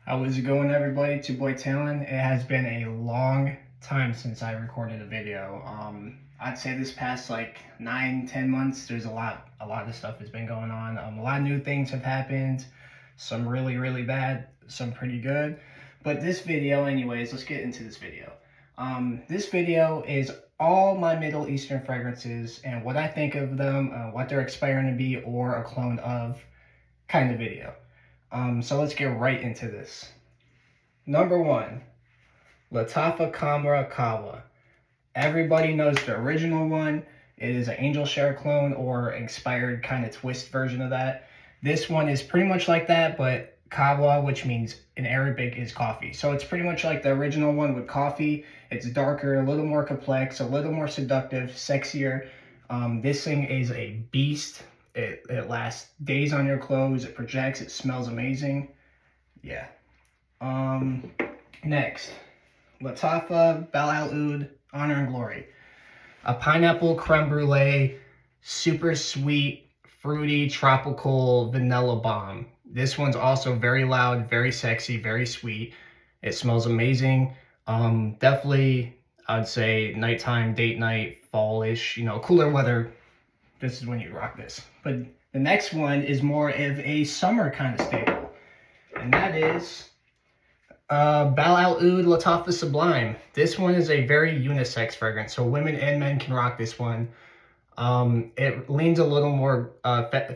How is it going, everybody? It's your boy Talon. It has been a long time since I recorded a video. I'd say this past like 9, 10 months, there's a lot of stuff has been going on. A lot of new things have happened. Some really bad, some pretty good. But this video, anyways, let's get into this video. This video is all my Middle Eastern fragrances and what I think of them, what they're expiring to be, or a clone of kind of video. So let's get right into this. Number 1, Lattafa Kamra Kawa. Everybody knows the original one. It is an Angel Share clone or expired kind of twist version of that. This one is pretty much like that, but Kawa, which means in Arabic, is coffee. So it's pretty much like the original one with coffee. It's darker, a little more complex, a little more seductive, sexier. This thing is a beast. It lasts days on your clothes. It projects. It smells amazing. Yeah. Next, Lattafa Bal Al Oud Honor and Glory. A pineapple creme brulee, super sweet, fruity, tropical vanilla bomb. This one's also very loud, very sexy, very sweet. It smells amazing. Definitely, I'd say nighttime, date night, fallish, cooler weather. This is when you rock this. But the next one is more of a summer kind of staple, and that is Bal Al Oud Lattafa Sublime. This one is a very unisex fragrance, so women and men can rock this one. It leans a little more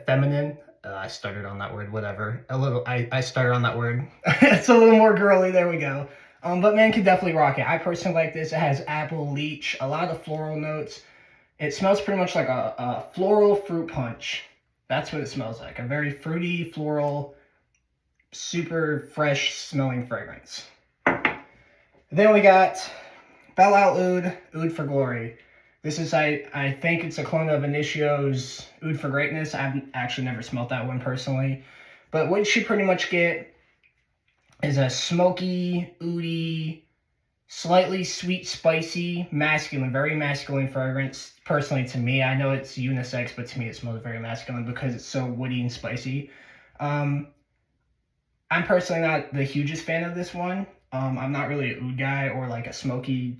feminine. I stuttered on that word, whatever. I stuttered on that word. It's a little more girly, there we go. But men can definitely rock it. I personally like this. It has apple, leech, a lot of floral notes. It smells pretty much like a floral fruit punch. That's what it smells like. A very fruity, floral, super fresh smelling fragrance. Then we got Bal Al Oud, Oud for Glory. This is, I think it's a clone of Initio's Oud for Greatness. I've actually never smelled that one personally. But what you pretty much get is a smoky, oudy, slightly sweet, spicy, masculine, very masculine fragrance. Personally, to me, I know it's unisex, but to me it smells very masculine because it's so woody and spicy. I'm personally not the hugest fan of this one. I'm not really an oud guy or like a smoky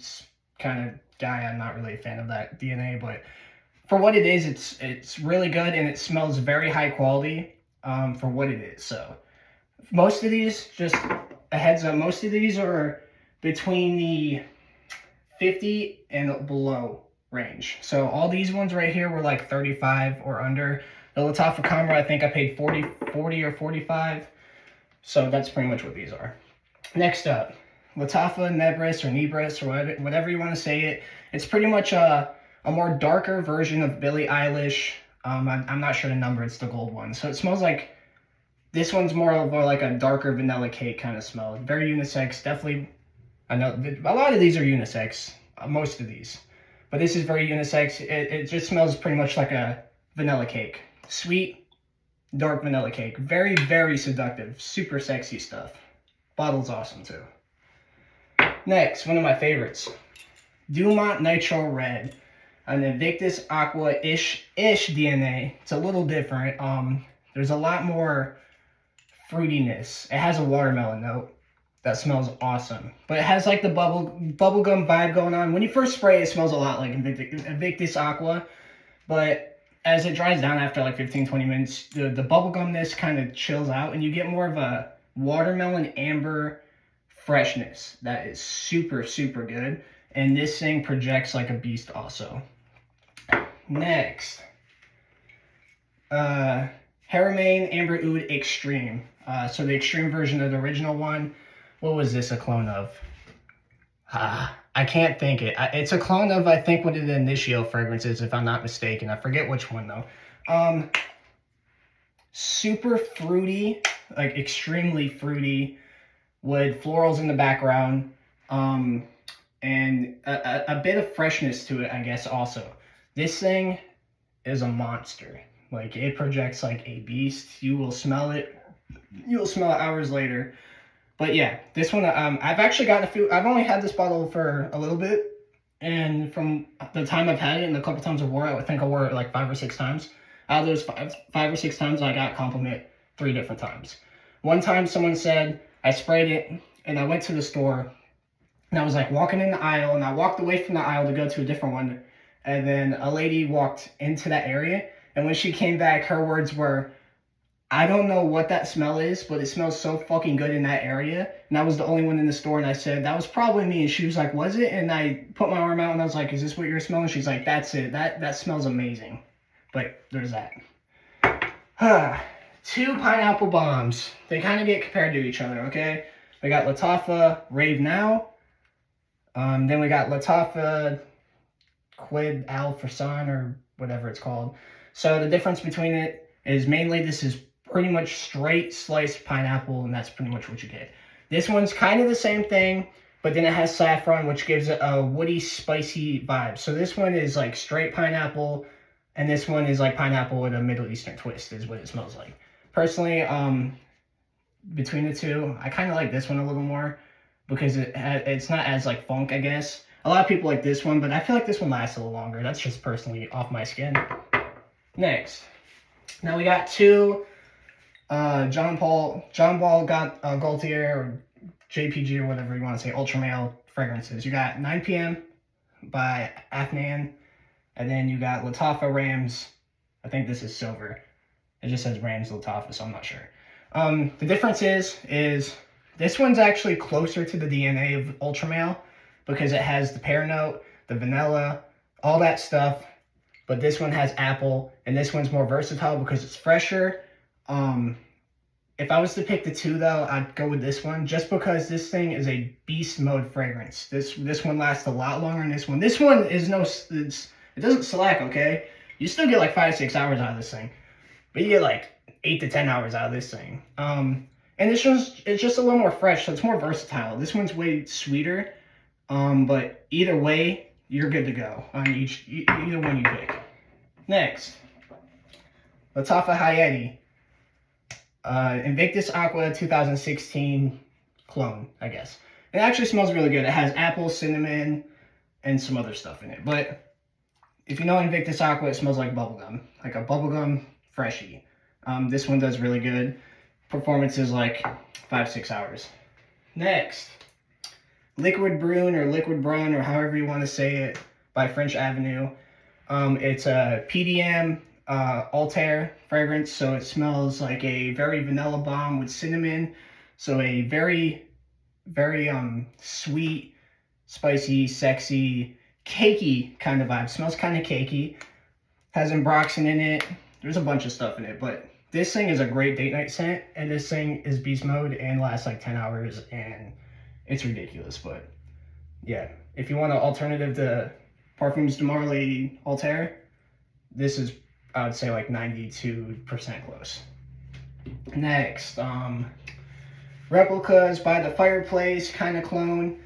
kind of guy. I'm not really a fan of that DNA, but for what it is, it's really good and it smells very high quality for what it is. So most of these, just a heads up, most of these are between the 50 and below range. So all these ones right here were like 35 or under. The Lattafa Kamra, I think I paid 40 or 45. So that's pretty much what these are. Next up, Lattafa Nebris or Nebris or whatever you want to say it. It's pretty much a more darker version of Billie Eilish. I'm not sure the number. It's the gold one. So it smells like, this one's more of like a darker vanilla cake kind of smell. Very unisex. Definitely, I know a lot of these are unisex. Most of these. But this is very unisex. It just smells pretty much like a vanilla cake. Sweet, dark vanilla cake. Very seductive. Super sexy stuff. Bottle's awesome too. Next, one of my favorites. Dumont Nitro Red. An Invictus Aqua-ish DNA. It's a little different. There's a lot more fruitiness. It has a watermelon note. That smells awesome. But it has like the bubblegum vibe going on. When you first spray it, it smells a lot like Invictus Aqua. But as it dries down after like 15-20 minutes, the bubblegumness kind of chills out and you get more of a watermelon amber freshness that is super good. And this thing projects like a beast also. Next, Haramain Amber Oud Extreme. So the extreme version of the original one. What was this a clone of? I can't think it. It's a clone of, I think, one of the Initio fragrances, if I'm not mistaken. I forget which one, though. Super fruity, like extremely fruity, with florals in the background, and a bit of freshness to it, I guess, also. This thing is a monster. Like, it projects like a beast. You will smell it. You will smell it hours later. But yeah, this one, I've actually gotten a few. I've only had this bottle for a little bit. And from the time I've had it and the couple times I wore it, I think I wore it like 5 or 6 times. Out of those five or six times, I got a compliment 3 different times. One time someone said, I sprayed it, and I went to the store, and I was like walking in the aisle, and I walked away from the aisle to go to a different one, and then a lady walked into that area, and when she came back, her words were, "I don't know what that smell is, but it smells so fucking good in that area." And I was the only one in the store, and I said, "That was probably me." And she was like, "Was it?" And I put my arm out, and I was like, "Is this what you're smelling?" She's like, "That's it. That smells amazing." But there's that. 2 pineapple bombs. They kind of get compared to each other, okay? We got Lattafa Rave Now. Then we got Lattafa Quid Al Fursan, or whatever it's called. So the difference between it is mainly this is pretty much straight sliced pineapple, and that's pretty much what you get. This one's kind of the same thing, but then it has saffron, which gives it a woody, spicy vibe. So this one is like straight pineapple, and this one is like pineapple with a Middle Eastern twist, is what it smells like. Personally, between the two, I kind of like this one a little more because it's not as like funk, I guess. A lot of people like this one, but I feel like this one lasts a little longer. That's just personally off my skin. Next, now we got 2 John Paul Gaultier, or JPG, or whatever you want to say, ultra male fragrances. You got 9 p.m. by Afnan, and then you got Lattafa Rams. I think this is silver. It just says Rams Lattafa, so I'm not sure. The difference is this one's actually closer to the DNA of ultra male because it has the pear note, the vanilla, all that stuff. But this one has apple, and this one's more versatile because it's fresher. If I was to pick the 2 though, I'd go with this one just because this thing is a beast mode fragrance. This one lasts a lot longer than this one. This one is it doesn't slack, okay? You still get like 5-6 hours out of this thing, but you get like 8 to 10 hours out of this thing. And it's just a little more fresh, so it's more versatile. This one's way sweeter, but either way, you're good to go on either one you pick. Next, Lattafa Hayati. Invictus Aqua 2016 clone, I guess. It actually smells really good. It has apple, cinnamon, and some other stuff in it. But if you know Invictus Aqua, it smells like bubblegum. Like a bubblegum freshie. This one does really good. Performance is like 5-6 hours. Next, Liquid Brune, or Liquid Brun, or however you want to say it, by French Avenue. It's a PDM Altair fragrance, so it smells like a very vanilla bomb with cinnamon. So a very, very sweet, spicy, sexy, cakey kind of vibe. Smells kind of cakey. Has Ambroxan in it. There's a bunch of stuff in it, but this thing is a great date night scent, and this thing is beast mode and lasts like 10 hours, and it's ridiculous. But yeah, if you want an alternative to Parfums de Marly Altair, this is, I would say, like 92% close. Next, Replicas by The Fireplace, kind of clone.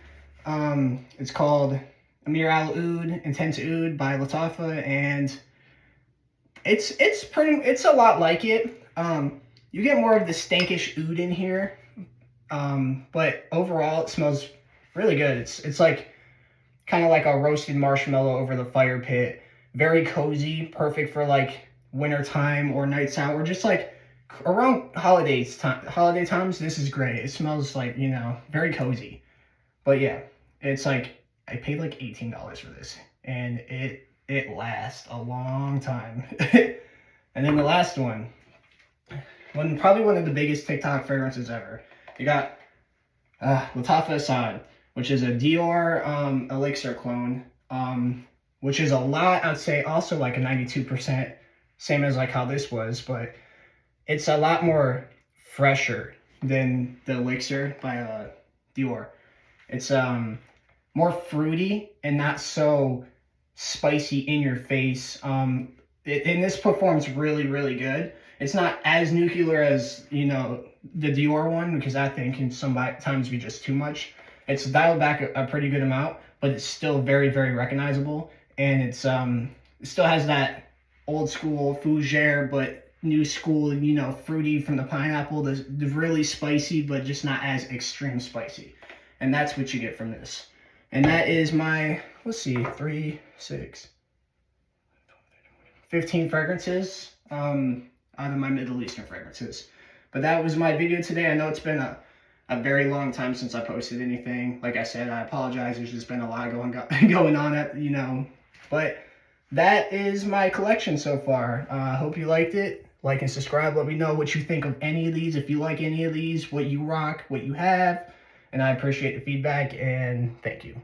It's called Amir Al Oud Intense Oud by Lattafa, and it's a lot like it. You get more of the stankish oud in here, but overall it smells really good. It's like kind of like a roasted marshmallow over the fire pit. Very cozy, perfect for like winter time or nights out, or just like around holiday times. This is great. It smells like, you know, very cozy. But yeah, it's like I paid like $18 for this, and it lasts a long time. And then the last one, probably one of the biggest TikTok fragrances ever. You got Lattafa Assad, which is a Dior Elixir clone, which is a lot, I'd say also like a 92%, same as like how this was, but it's a lot more fresher than the Elixir by Dior. It's more fruity and not so spicy in your face. And this performs really, really good. It's not as nuclear as, you know, the Dior one, because that thing can sometimes be just too much. It's dialed back a pretty good amount, but it's still very, very recognizable. And it still has that old school fougere, but new school, you know, fruity from the pineapple, the really spicy, but just not as extreme spicy. And that's what you get from this. And that is my, let's see, 15 fragrances out of my Middle Eastern fragrances. But that was my video today. I know it's been a a very long time since I posted anything. Like I said, I apologize. There's just been a lot going on, but that is my collection so far. I hope you liked it. Like and subscribe. Let me know what you think of any of these. If you like any of these, what you rock, what you have. And I appreciate the feedback, and thank you.